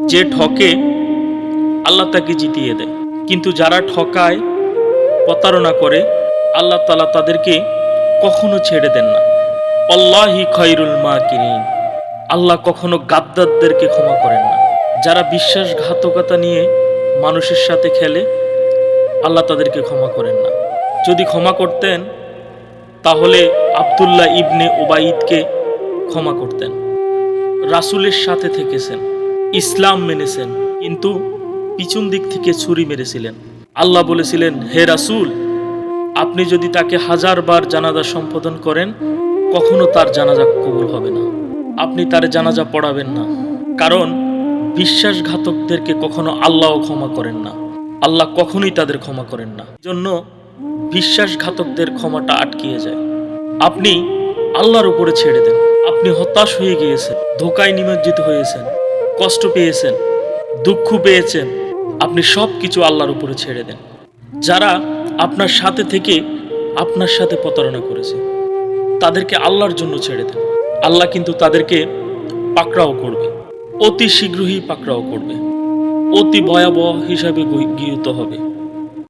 যে ঠকে আল্লাহ তাকে জিতিয়ে দেয়, কিন্তু যারা ঠকায়, প্রতারণা করে, আল্লাহ তাআলা তাদেরকে কখনো ছেড়ে দেন না। আল্লাহি খায়রুল মাকিরিন, আল্লাহ কখনো গাদ্দারদেরকে ক্ষমা করেন না। যারা বিশ্বাসঘাতকতা নিয়ে মানুষের সাথে খেলে, আল্লাহ তাদেরকে ক্ষমা করেন না। যদি ক্ষমা করতেন তাহলে আব্দুল্লাহ ইবনে উবাইদকে ক্ষমা করতেন। রাসূলের সাথে থেকেছেন, ইসলাম মেনেছেন, কিন্তু পিছন দিক থেকে ছুরি মেরেছিলেন। আল্লাহ বলেছিলেন, হে রাসূল, আপনি যদি তাকে 1000 বার জানাজা সম্পাদন করেন, কখনো তার জানাজা কবুল হবে না। আপনি তার জানাজা পড়াবেন না, কারণ বিশ্বাসঘাতকদেরকে কখনো আল্লাহও ক্ষমা করেন না। আল্লাহ কখনোই তাদের ক্ষমা করেন না, জন্য বিশ্বাসঘাতকদের ক্ষমাটা আটকিয়ে যায়। আপনি আল্লাহর উপরে ছেড়ে দেন। আপনি হতাশ হয়ে গিয়েছেন, ধোঁকায় নিমজ্জিত হয়েছেন, কষ্ট পেয়েছেন, দুঃখ পেয়েছেন, আপনি সব কিছু আল্লাহর উপরে ছেড়ে দেন। যারা আপনার সাথে থেকে আপনার সাথে প্রতারণা করেছে, তাদেরকে আল্লাহর জন্য ছেড়ে দেন। আল্লাহ কিন্তু তাদেরকে পাকড়াও করবে, অতি শীঘ্রই পাকড়াও করবে, অতি ভয়াবহ হিসাবে গৃহীত হবে।